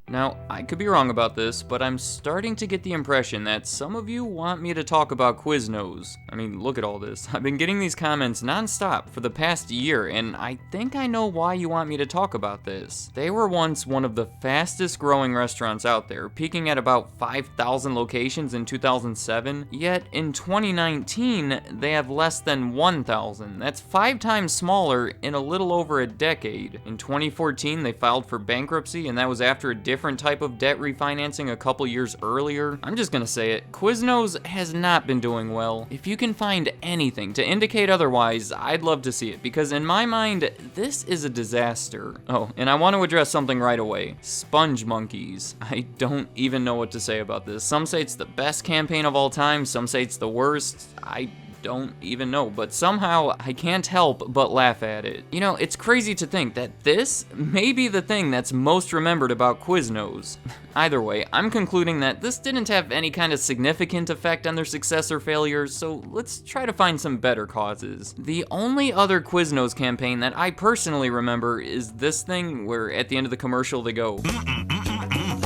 Now, I could be wrong about this, but I'm starting to get the impression that some of you want me to talk about Quiznos. I mean, look at all this. I've been getting these comments non-stop for the past year, and I think I know why you want me to talk about this. They were once one of the fastest growing restaurants out there, peaking at about 5,000 locations in 2007, yet in 2019, they have less than 1,000. That's 5 times smaller in a little over a decade. In 2014, they filed for bankruptcy, and that was after a different type of debt refinancing a couple years earlier. I'm just gonna say it, Quiznos has not been doing well. If you can find anything to indicate otherwise, I'd love to see it, because in my mind, this is a disaster. Oh, and I want to address something right away. Sponge monkeys. I don't even know what to say about this. Some say it's the best campaign of all time, some say it's the worst. I don't even know, but somehow I can't help but laugh at it. You know, it's crazy to think that this may be the thing that's most remembered about Quiznos. Either way, I'm concluding that this didn't have any kind of significant effect on their success or failure, so let's try to find some better causes. The only other Quiznos campaign that I personally remember is this thing where at the end of the commercial they go,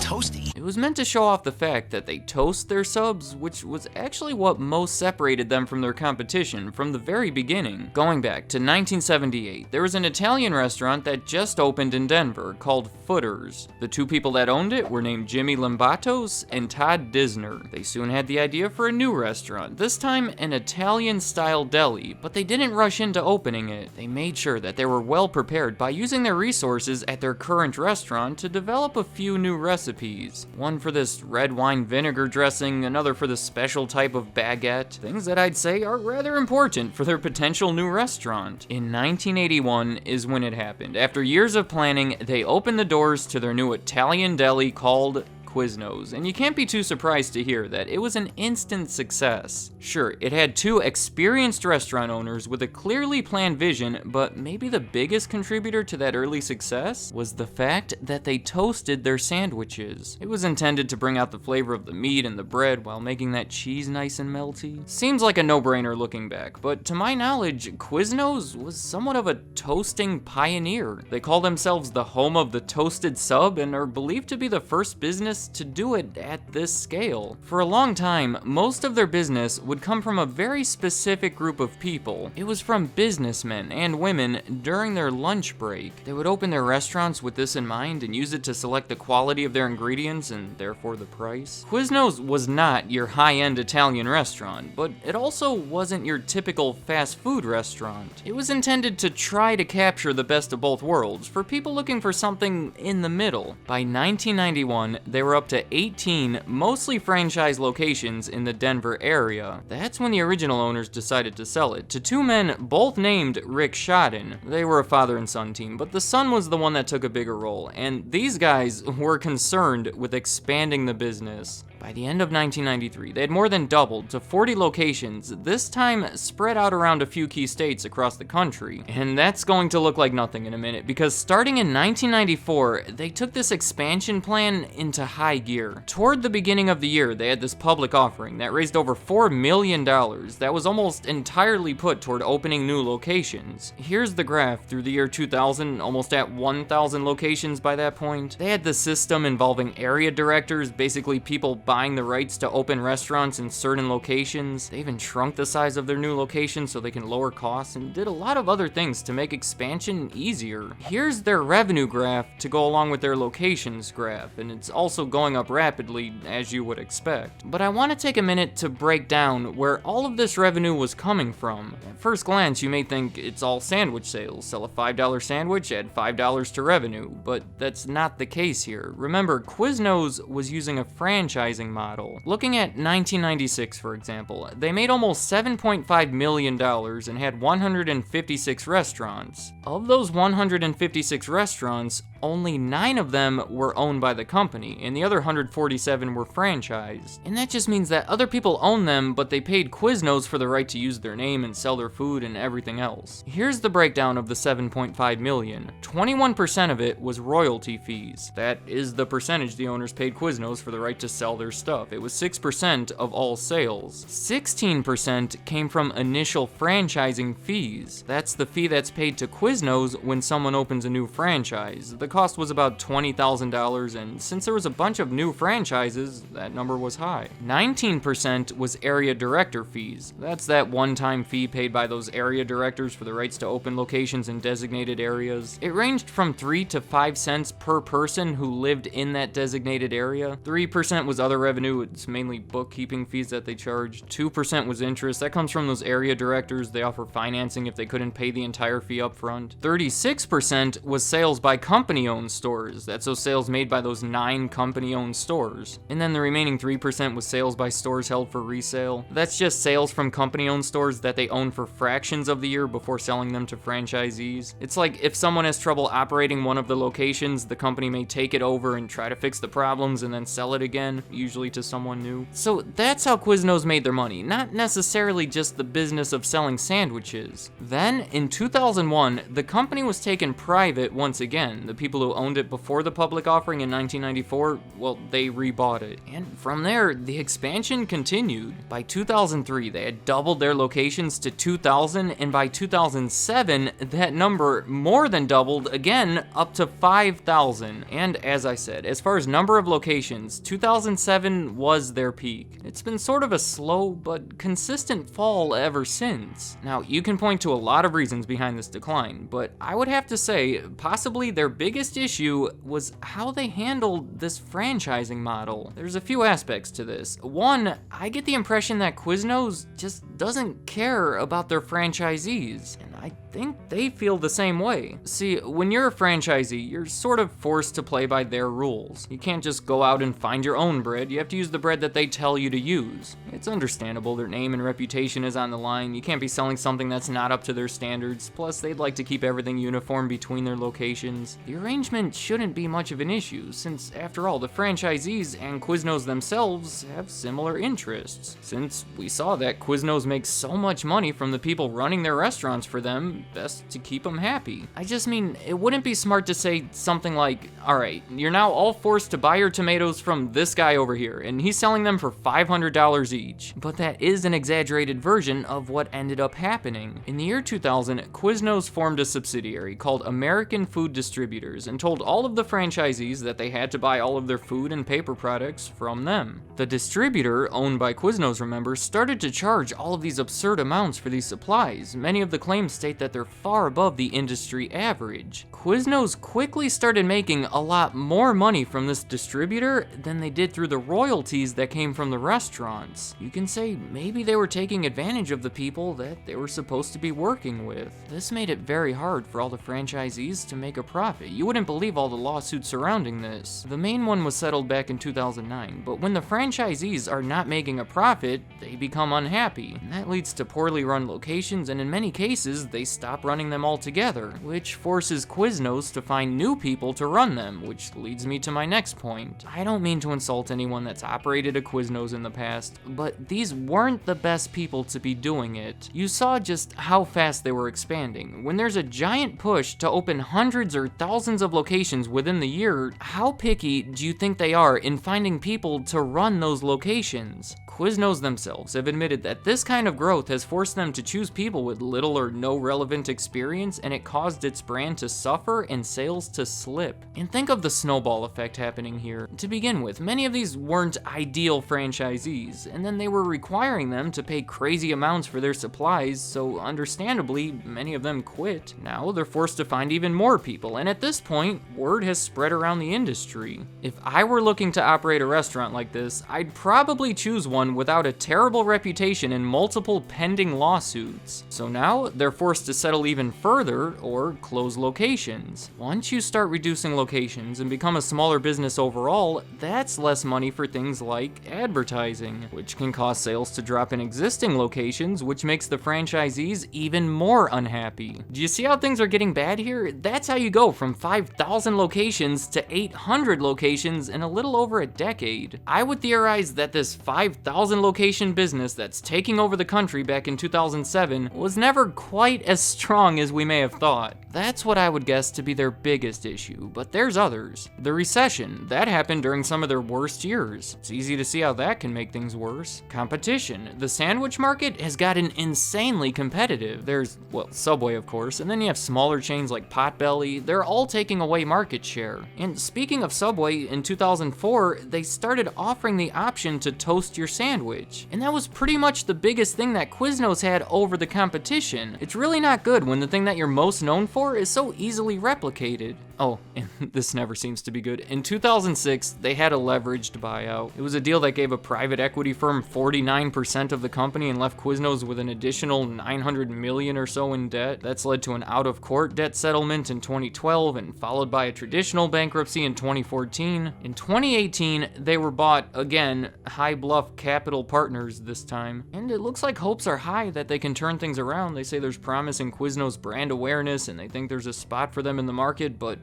toasty. It was meant to show off the fact that they toast their subs, which was actually what most separated them from their competition from the very beginning. Going back to 1978, there was an Italian restaurant that just opened in Denver called Footers. The 2 people that owned it were named Jimmy Lambatos and Todd Disner. They soon had the idea for a new restaurant, this time an Italian-style deli, but they didn't rush into opening it. They made sure that they were well prepared by using their resources at their current restaurant to develop a few new recipes. One for this red wine vinegar dressing, another for this special type of baguette, things that I'd say are rather important for their potential new restaurant. In 1981 is when it happened. After years of planning, they opened the doors to their new Italian deli called Quiznos, and you can't be too surprised to hear that it was an instant success. Sure, it had 2 experienced restaurant owners with a clearly planned vision, but maybe the biggest contributor to that early success was the fact that they toasted their sandwiches. It was intended to bring out the flavor of the meat and the bread while making that cheese nice and melty. Seems like a no-brainer looking back, but to my knowledge, Quiznos was somewhat of a toasting pioneer. They call themselves the home of the toasted sub and are believed to be the first business to do it at this scale. For a long time, most of their business would come from a very specific group of people. It was from businessmen and women during their lunch break. They would open their restaurants with this in mind and use it to select the quality of their ingredients and therefore the price. Quiznos was not your high-end Italian restaurant, but it also wasn't your typical fast food restaurant. It was intended to try to capture the best of both worlds for people looking for something in the middle. By 1991, they were up to 18 mostly franchise locations in the Denver area. That's when the original owners decided to sell it to 2 men both named Rick Shodden. They were a father and son team, but the son was the one that took a bigger role, and these guys were concerned with expanding the business. By the end of 1993, they had more than doubled to 40 locations, this time spread out around a few key states across the country. And that's going to look like nothing in a minute, because starting in 1994, they took this expansion plan into high gear. Toward the beginning of the year, they had this public offering that raised over $4 million that was almost entirely put toward opening new locations. Here's the graph through the year 2000, almost at 1,000 locations by that point. They had the system involving area directors, basically people buying the rights to open restaurants in certain locations. They even shrunk the size of their new locations so they can lower costs and did a lot of other things to make expansion easier. Here's their revenue graph to go along with their locations graph, and it's also going up rapidly as you would expect. But I want to take a minute to break down where all of this revenue was coming from. At first glance, you may think it's all sandwich sales. Sell a $5 sandwich, add $5 to revenue, but that's not the case here. Remember, Quiznos was using a franchising model. Looking at 1996, for example, they made almost $7.5 million and had 156 restaurants. Of those 156 restaurants, only 9 of them were owned by the company, and the other 147 were franchised. And that just means that other people own them, but they paid Quiznos for the right to use their name and sell their food and everything else. Here's the breakdown of the $7.5 million. 21% of it was royalty fees. That is the percentage the owners paid Quiznos for the right to sell their stuff. It was 6% of all sales. 16% came from initial franchising fees. That's the fee that's paid to Quiznos when someone opens a new franchise. The cost was about $20,000, and since there was a bunch of new franchises, that number was high. 19% was area director fees. That's that one-time fee paid by those area directors for the rights to open locations in designated areas. It ranged from 3 to 5 cents per person who lived in that designated area. 3% was other revenue. It's mainly bookkeeping fees that they charged. 2% was interest. That comes from those area directors. They offer financing if they couldn't pay the entire fee up front. 36% was sales by company-owned stores. That's those sales made by those 9 company-owned stores. And then the remaining 3% was sales by stores held for resale. That's just sales from company-owned stores that they own for fractions of the year before selling them to franchisees. It's like if someone has trouble operating one of the locations, the company may take it over and try to fix the problems and then sell it again, usually to someone new. So that's how Quiznos made their money, not necessarily just the business of selling sandwiches. Then, in 2001, the company was taken private once again. The people who owned it before the public offering in 1994, well, they rebought it. And from there, the expansion continued. By 2003, they had doubled their locations to 2,000, and by 2007, that number more than doubled again up to 5,000. And as I said, as far as number of locations, 2007 was their peak. It's been sort of a slow but consistent fall ever since. Now, you can point to a lot of reasons behind this decline, but I would have to say possibly their biggest issue was how they handled this franchising model. There's a few aspects to this. One, I get the impression that Quiznos just doesn't care about their franchisees, and I think they feel the same way. See, when you're a franchisee, you're sort of forced to play by their rules. You can't just go out and find your own bread. You have to use the bread that they tell you to use. It's understandable, their name and reputation is on the line. You can't be selling something that's not up to their standards. Plus, they'd like to keep everything uniform between their locations. The arrangement shouldn't be much of an issue, since after all, the franchisees and Quiznos themselves have similar interests. Since we saw that Quiznos makes so much money from the people running their restaurants for them, best to keep them happy. I just mean, it wouldn't be smart to say something like, alright, you're now all forced to buy your tomatoes from this guy over here, and he's selling them for $500 each. But that is an exaggerated version of what ended up happening. In the year 2000, Quiznos formed a subsidiary called American Food Distributors and told all of the franchisees that they had to buy all of their food and paper products from them. The distributor, owned by Quiznos, remember, started to charge all of these absurd amounts for these supplies. Many of the claims state that they're far above the industry average. Quiznos quickly started making a lot more money from this distributor than they did through the royalties that came from the restaurants. You can say maybe they were taking advantage of the people that they were supposed to be working with. This made it very hard for all the franchisees to make a profit. You wouldn't believe all the lawsuits surrounding this. The main one was settled back in 2009, but when the franchisees are not making a profit, they become unhappy. And that leads to poorly run locations, and in many cases, they stop running them altogether, which forces Quiznos to find new people to run them, which leads me to my next point. I don't mean to insult anyone that's operated a Quiznos in the past, but these weren't the best people to be doing it. You saw just how fast they were expanding. When there's a giant push to open hundreds or thousands of locations within the year, how picky do you think they are in finding people to run those locations? Quiznos themselves have admitted that this kind of growth has forced them to choose people with little or no relevant experience, and it caused its brand to suffer and sales to slip. And think of the snowball effect happening here. To begin with, many of these weren't ideal franchisees, and then they were requiring them to pay crazy amounts for their supplies, so understandably, many of them quit. Now they're forced to find even more people, and at this point, word has spread around the industry. If I were looking to operate a restaurant like this, I'd probably choose one without a terrible reputation and multiple pending lawsuits. So now, they're forced to settle even further or close locations. Once you start reducing locations and become a smaller business overall, that's less money for things like advertising, which can cause sales to drop in existing locations, which makes the franchisees even more unhappy. Do you see how things are getting bad here? That's how you go from 5,000 locations to 800 locations in a little over a decade. I would theorize that this 5,000 location business that's taking over the country back in 2007 was never quite as strong as we may have thought. That's what I would guess to be their biggest issue, but there's others. The recession, that happened during some of their worst years. It's easy to see how that can make things worse. Competition. The sandwich market has gotten insanely competitive. There's, well, Subway of course, and then you have smaller chains like Potbelly. They're all taking away market share. And speaking of Subway, in 2004, they started offering the option to toast your sandwich. And that was pretty much the biggest thing that Quiznos had over the competition. It's really not good when the thing that you're most known for is so easily replicated. Oh, and this never seems to be good. In 2006, they had a leveraged buyout. It was a deal that gave a private equity firm 49% of the company and left Quiznos with an additional $900 million or so in debt. That's led to an out-of-court debt settlement in 2012 and followed by a traditional bankruptcy in 2014. In 2018, they were bought, again, High Bluff Capital Partners this time. And it looks like hopes are high that they can turn things around. They say there's promise in Quiznos brand awareness and they think there's a spot for them in the market, but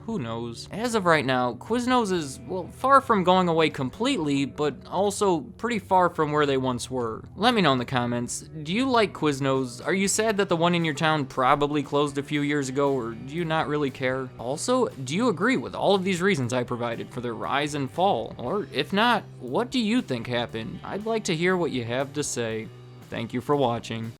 who knows? As of right now, Quiznos is, well, far from going away completely, but also pretty far from where they once were. Let me know in the comments, do you like Quiznos? Are you sad that the one in your town probably closed a few years ago, or do you not really care? Also, do you agree with all of these reasons I provided for their rise and fall? Or if not, what do you think happened? I'd like to hear what you have to say. Thank you for watching.